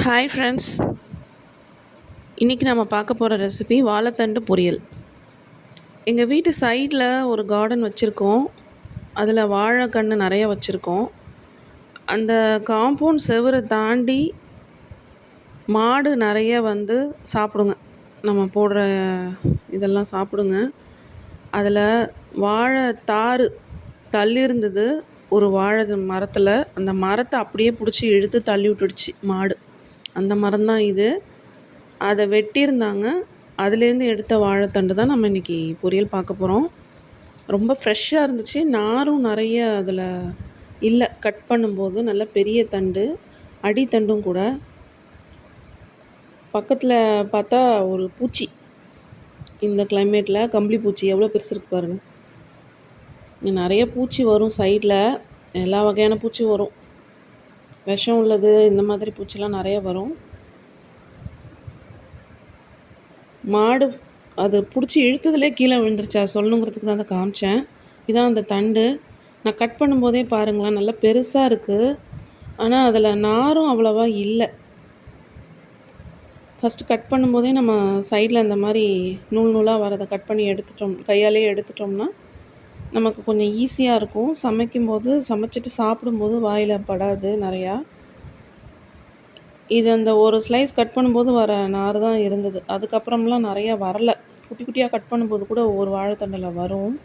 Hi friends, இன்றைக்கி நம்ம பார்க்க போகிற ரெசிபி வாழைத்தண்டு பொரியல். எங்கள் வீட்டு சைடில் ஒரு கார்டன் வச்சுருக்கோம். அதில் வாழைக்கன்று நிறைய வச்சுருக்கோம். அந்த காம்பவுண்ட் செவுரை தாண்டி மாடு நிறைய வந்து சாப்பிடுங்க. நம்ம போடுற இதெல்லாம் சாப்பிடுங்க. அதில் வாழை தாறு தள்ளி இருந்தது. ஒரு வாழை மரத்தில் அந்த மரத்தை அப்படியே பிடிச்சி இழுத்து தள்ளி விட்டுடுச்சு மாடு. அந்த மரம் தான் இது. அதை வெட்டியிருந்தாங்க. அதுலேருந்து எடுத்த வாழைத்தண்டு தான் நம்ம இன்றைக்கி பொரியல் பார்க்க போகிறோம். ரொம்ப ஃப்ரெஷ்ஷாக இருந்துச்சு. நாரும் நிறைய அதில் இல்லை. கட் பண்ணும்போது நல்ல பெரிய தண்டு, அடித்தண்டும் கூட. பக்கத்தில் பார்த்தா ஒரு பூச்சி, இந்த கிளைமேட்டில் கம்பளி பூச்சி எவ்வளோ பெருசு இருக்குது பாருங்கள். இங்கே நிறைய பூச்சி வரும் சைடில். எல்லா வகையான பூச்சி வரும். விஷம் உள்ளது, இந்த மாதிரி பூச்சிலாம் நிறைய வரும். மாடு அது பிடிச்சி இழுத்ததுலேயே கீழே விழுந்துருச்சு. அது சொல்லணுங்கிறதுக்கு தான் அதை காமிச்சேன். இதான் அந்த தண்டு. நான் கட் பண்ணும்போதே பாருங்களேன், நல்லா பெருசாக இருக்குது. ஆனால் அதில் நாரும் அவ்வளோவா இல்லை. ஃபஸ்ட்டு கட் பண்ணும்போதே நம்ம சைடில் அந்த மாதிரி நூல் நூலாக வரதை கட் பண்ணி எடுத்துட்டோம், கையாலே எடுத்துட்டோம்னா நமக்கு கொஞ்சம் ஈஸியாக இருக்கும். சமைக்கும்போது சமைச்சிட்டு சாப்பிடும்போது வாயில் படாது நிறையா. இது அந்த ஒரு ஸ்லைஸ் கட் பண்ணும்போது வர நார் தான் இருந்தது. அதுக்கப்புறம்லாம் நிறையா வரல. குட்டி குட்டியாக கட் பண்ணும்போது கூட ஒவ்வொரு வாழைத்தண்டில் வரும்.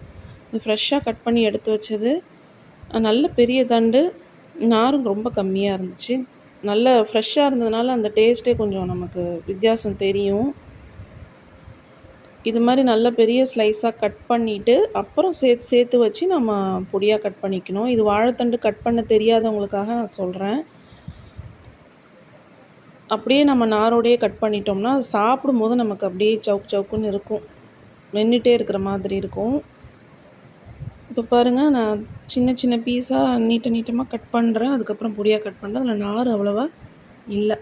இது ஃப்ரெஷ்ஷாக கட் பண்ணி எடுத்து வச்சது. நல்ல பெரிய தண்டு, நாரும் ரொம்ப கம்மியாக இருந்துச்சு. நல்ல ஃப்ரெஷ்ஷாக இருந்ததுனால அந்த டேஸ்ட்டே கொஞ்சம் நமக்கு வித்தியாசம் தெரியும். இது மாதிரி நல்ல பெரிய ஸ்லைஸாக கட் பண்ணிவிட்டு அப்புறம் சேர்த்து வச்சு நம்ம பொடியாக கட் பண்ணிக்கணும். இது வாழைத்தண்டு கட் பண்ண தெரியாதவங்களுக்காக நான் சொல்கிறேன். அப்படியே நம்ம நாரோடையே கட் பண்ணிட்டோம்னா அது சாப்பிடும்போது நமக்கு அப்படியே சவுக்குன்னு இருக்கும். மென்னுட்டே இருக்கிற மாதிரி இருக்கும். இப்போ பாருங்கள், நான் சின்ன சின்ன பீஸாக நீட்டமாக கட் பண்ணுறேன். அதுக்கப்புறம் பொடியாக கட் பண்ணுறேன். அதில் நார் அவ்வளோவா இல்லை.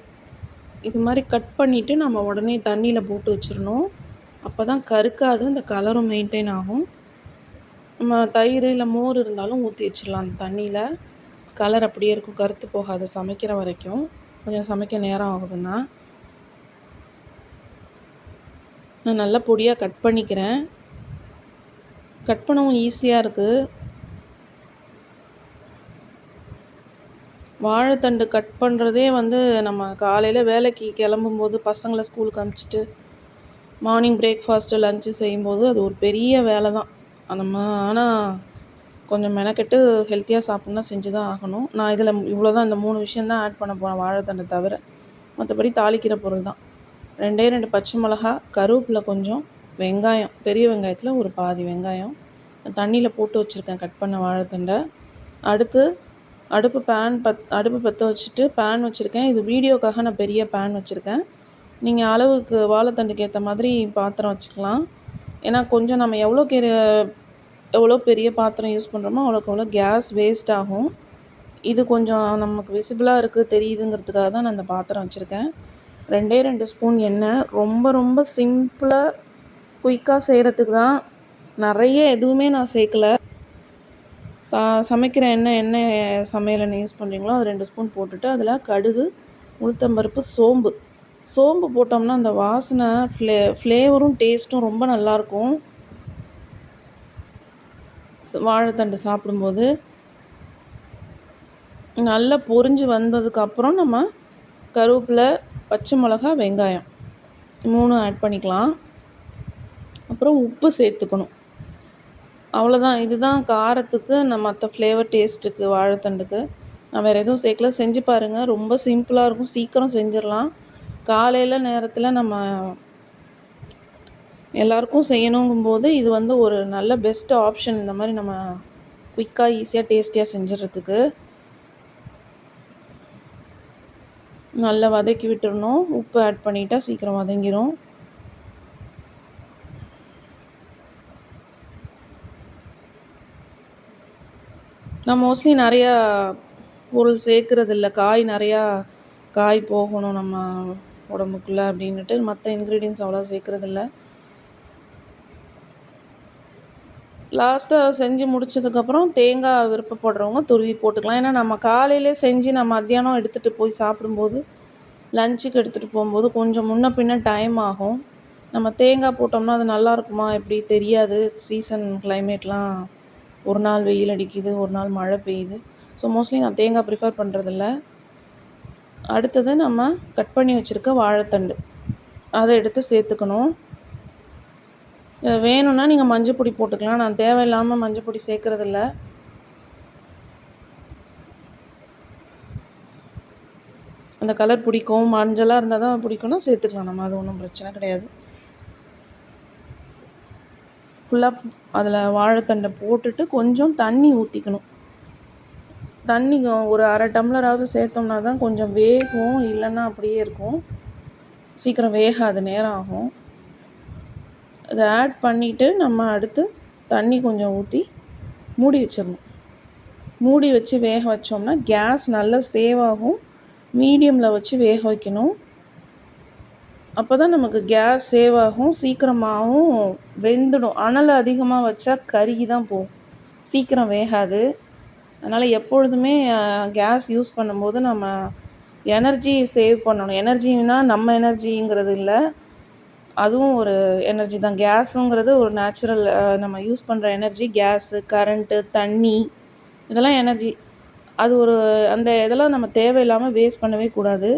இது மாதிரி கட் பண்ணிவிட்டு நம்ம உடனே தண்ணியில் போட்டு வச்சிடணும். அப்போ தான் கருக்காது, அந்த கலரும் மெயின்டைன் ஆகும். நம்ம தயிர் இல்லை மோர் இருந்தாலும் ஊற்றி வச்சிடலாம் அந்த தண்ணியில். கலர் அப்படியே இருக்கும், கருத்து போகாது சமைக்கிற வரைக்கும். கொஞ்சம் சமைக்க நேரம் ஆகுதுன்னா நான் நல்லா பொடியாக கட் பண்ணிக்கிறேன். கட் பண்ணவும் ஈஸியாக இருக்குது. வாழைத்தண்டு கட் பண்ணுறதே வந்து நம்ம காலையில் வேலைக்கு கிளம்பும்போது பசங்களை ஸ்கூலுக்கு அனுப்பிச்சிட்டு மார்னிங் பிரேக்ஃபாஸ்ட்டு லஞ்சு செய்யும்போது அது ஒரு பெரிய வேலை தான். ஆனால் கொஞ்சம் மெனக்கெட்டு ஹெல்த்தியாக சாப்பிட்ணுன்னா செஞ்சு தான் ஆகணும். நான் இதில் இவ்வளோ தான், இந்த 3 விஷயம் தான் ஆட் பண்ண போகிறேன் வாழைத்தண்டை தவிர. மற்றபடி தாளிக்கிற பொருள் தான். 2 பச்சை மிளகா, கருவேப்பிலை கொஞ்சம், வெங்காயம், பெரிய வெங்காயத்தில் ஒரு பாதி வெங்காயம் தண்ணியில் போட்டு வச்சுருக்கேன் கட் பண்ண வாழைத்தண்டை. அடுத்து அடுப்பு பற்ற வச்சுட்டு பேன் வச்சுருக்கேன். இது வீடியோக்காக நான் பெரிய பேன் வச்சுருக்கேன். நீங்கள் அளவுக்கு வாழைத்தண்டுக்கு ஏற்ற மாதிரி பாத்திரம் வச்சுக்கலாம். ஏன்னா கொஞ்சம் நம்ம எவ்வளோ பெரிய பாத்திரம் யூஸ் பண்ணுறோமோ அவ்வளோ கேஸ் வேஸ்ட் ஆகும். இது கொஞ்சம் நமக்கு விசிபிளாக இருக்குது தெரியுதுங்கிறதுக்காக தான் நான் அந்த பாத்திரம் வச்சுருக்கேன். 2 ஸ்பூன் எண்ணெய். ரொம்ப சிம்பிளாக குயிக்காக செய்கிறதுக்கு தான். நிறைய எதுவுமே நான் சேர்க்கல. சமைக்கிற எண்ணெய் சமையல் எண்ணெய் யூஸ் பண்ணுறீங்களோ அது 2 ஸ்பூன் போட்டுட்டு அதில் கடுகு, உளுத்தம்பருப்பு, சோம்பு போட்டோம்னா அந்த வாசனை ஃப்ளேவரும் டேஸ்ட்டும் ரொம்ப நல்லாயிருக்கும். வாழைத்தண்டு சாப்பிடும்போது நல்லா பொரிஞ்சு வந்ததுக்கப்புறம் நம்ம கருவேப்பிலை, பச்சை மிளகா, வெங்காயம் 3 ஆட் பண்ணிக்கலாம். அப்புறம் உப்பு சேர்த்துக்கணும். அவ்வளோதான். இதுதான் காரத்துக்கு, மற்ற ஃப்ளேவர் டேஸ்ட்டுக்கு வாழைத்தண்டுக்கு. நான் வேறு எதுவும் சேர்க்கல. செஞ்சு பாருங்கள், ரொம்ப சிம்பிளாக இருக்கும், சீக்கிரம் செஞ்சிடலாம். காலையில் நேரத்தில் நம்ம எல்லாருக்கும் செய்யணுங்கும்போது இது வந்து ஒரு நல்ல பெஸ்ட் ஆப்ஷன். இந்த மாதிரி நம்ம குயிக்காக ஈஸியாக டேஸ்டியாக செஞ்சிடறதுக்கு. நல்லா வதக்கி விட்டுறணும். உப்பு ஆட் பண்ணிட்டா சீக்கிரம் வதங்கிடும். நான் மோஸ்ட்லி நிறையா பொருள் சேர்க்குறதில்ல. காய் போகணும் நம்ம உடம்புக்குள்ளே அப்படின்ட்டு மற்ற இன்க்ரீடியன்ஸ் அவ்வளோ சேர்க்குறதில்ல. லாஸ்ட்டாக செஞ்சு முடிச்சதுக்கப்புறம் தேங்காய் விருப்பப்படுறவங்க துருவி போட்டுக்கலாம். ஏன்னா நம்ம காலையிலே செஞ்சு நம்ம மத்தியானம் எடுத்துகிட்டு போய் சாப்பிடும்போது லஞ்சுக்கு எடுத்துகிட்டு போகும்போது கொஞ்சம் முன்ன பின்ன டைம் ஆகும். நம்ம தேங்காய் போட்டோம்னா அது நல்லா இருக்குமா எப்படி தெரியாது. சீசன் கிளைமேட்லாம் ஒரு நாள் வெயில் அடிக்குது, ஒரு நாள் மழை பெய்யுது. ஸோ மோஸ்ட்லி நான் தேங்காய் ப்ரிஃபர் பண்ணுறதில்ல. அடுத்தது நம்ம கட் பண்ணி வச்சுருக்க வாழைத்தண்டு அதை எடுத்து சேர்த்துக்கணும். வேணும்னா நீங்கள் மஞ்சள் பொடி போட்டுக்கலாம். நான் தேவையில்லாமல் மஞ்சள் பொடி சேர்க்குறதில்ல. அந்த கலர் பிடிக்கும், மஞ்சளாக இருந்தால் தான் பிடிக்கும்னா சேர்த்துக்கலாம் நம்ம, அது ஒன்றும் பிரச்சனை கிடையாது. ஃபுல்லாக அதில் வாழைத்தண்டை போட்டுட்டு கொஞ்சம் தண்ணி ஊற்றிக்கணும். தண்ணி ஒரு அரை டம்ளராவது சேர்த்தோம்னா தான் கொஞ்சம் வேகும், இல்லைன்னா அப்படியே இருக்கும், சீக்கிரம் வேகாது, நேரம் ஆகும். அதை ஆட் பண்ணிவிட்டு நம்ம அடுத்து தண்ணி கொஞ்சம் ஊற்றி மூடி வச்சிடணும். மூடி வச்சு வேக வச்சோம்னா கேஸ் நல்லா சேவ் ஆகும். மீடியமில் வச்சு வேக வைக்கணும். அப்போ தான் நமக்கு கேஸ் சேவ் ஆகும், சீக்கிரமாகவும் வெந்துடும். அனல் அதிகமாக வச்சா கருகி தான் போகும், சீக்கிரம் வேகாது. அதனால் எப்பொழுதுமே கேஸ் யூஸ் பண்ணும்போது நம்ம எனர்ஜி சேவ் பண்ணணும். எனர்ஜின்னா நம்ம எனர்ஜிங்கிறது இல்லை, அதுவும் ஒரு எனர்ஜி தான். கேஸுங்கிறது ஒரு நேச்சுரல், நம்ம யூஸ் பண்ணுற எனர்ஜி. கேஸு, கரண்ட்டு, தண்ணி, இதெல்லாம் எனர்ஜி. அது ஒரு அந்த இதெல்லாம் நம்ம தேவையில்லாமல் வேஸ்ட் பண்ணவே கூடாது.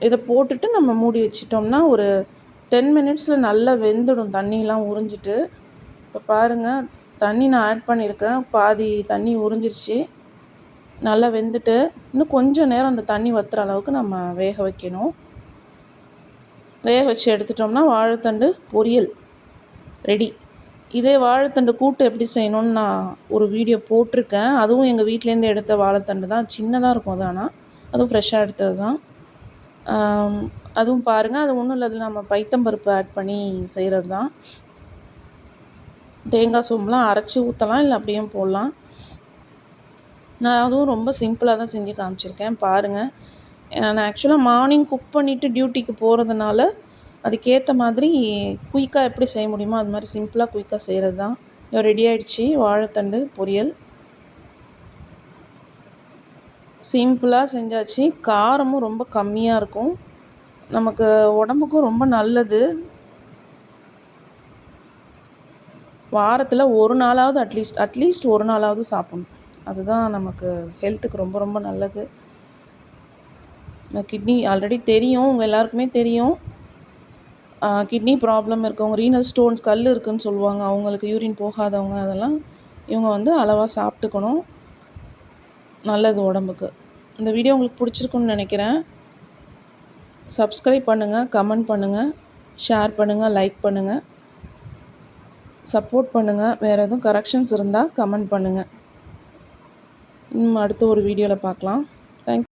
இதை போட்டுட்டு நம்ம மூடி வச்சிட்டோம்னா ஒரு 10 மினிட்ஸில் நல்லா வெந்துடும், தண்ணியெலாம் உறிஞ்சிட்டு. இப்போ பாருங்கள், தண்ணி நான் ஆட் பண்ணியிருக்கேன், பாதி தண்ணி உறிஞ்சிருச்சு, நல்லா வெந்துட்டு. இன்னும் கொஞ்சம் நேரம் அந்த தண்ணி வற்றுற அளவுக்கு நம்ம வேக வைக்கணும். வேக வச்சு எடுத்துட்டோம்னா வாழைத்தண்டு பொரியல் ரெடி. இதே வாழைத்தண்டு கூட்டு எப்படி செய்யணும்னு நான் ஒரு வீடியோ போட்டிருக்கேன். அதுவும் எங்கள் வீட்டிலேருந்து எடுத்த வாழைத்தண்டு தான், சின்னதாக இருக்கும் அது, ஆனால் அதுவும் ஃப்ரெஷ்ஷாக எடுத்தது தான். அதுவும் பாருங்கள். அது ஒன்றும் இல்லை, அதில் நம்ம பைத்தம்பருப்பு ஆட் பண்ணி செய்கிறது தான். தேங்காய் சோம்புலாம் அரைச்சி ஊற்றலாம், இல்லை அப்படியே போடலாம். நான் அதுவும் ரொம்ப சிம்பிளாக தான் செஞ்சு காமிச்சிருக்கேன், பாருங்கள். நான் ஆக்சுவலாக மார்னிங் குக் பண்ணிவிட்டு டியூட்டிக்கு போகிறதுனால அதுக்கேற்ற மாதிரி குயிக்காக எப்படி செய்ய முடியுமோ அது மாதிரி சிம்பிளாக குயிக்காக செய்கிறது தான். ரெடி ஆகிடுச்சி வாழைத்தண்டு பொரியல். சிம்பிளாக செஞ்சாச்சு. காரமும் ரொம்ப கம்மியாக இருக்கும், நமக்கு உடம்புக்கும் ரொம்ப நல்லது. வாரத்தில் ஒரு நாளாவது அட்லீஸ்ட் ஒரு நாளாவது சாப்பிடணும். அதுதான் நமக்கு ஹெல்த்துக்கு ரொம்ப ரொம்ப நல்லது. கிட்னி ஆல்ரெடி தெரியும், உங்கள் எல்லாருக்குமே தெரியும். கிட்னி ப்ராப்ளம் இருக்கவங்க, ரீனல் ஸ்டோன்ஸ், கல் இருக்குதுன்னு சொல்லுவாங்க, அவங்களுக்கு யூரின் போகாதவங்க, அதெல்லாம் இவங்க அளவாக சாப்பிட்டுக்கணும், நல்லது உடம்புக்கு. இந்த வீடியோ உங்களுக்கு பிடிச்சிருக்குன்னு நினைக்கிறேன். சப்ஸ்கிரைப் பண்ணுங்கள், கமெண்ட் பண்ணுங்கள், ஷேர் பண்ணுங்கள், லைக் பண்ணுங்கள், சப்போர்ட் பண்ணுங்கள். வேறு எதுவும் கரெக்ஷன்ஸ் இருந்தால் கமெண்ட் பண்ணுங்கள். அடுத்த ஒரு வீடியோவில் பார்க்கலாம். தேங்க்யூ.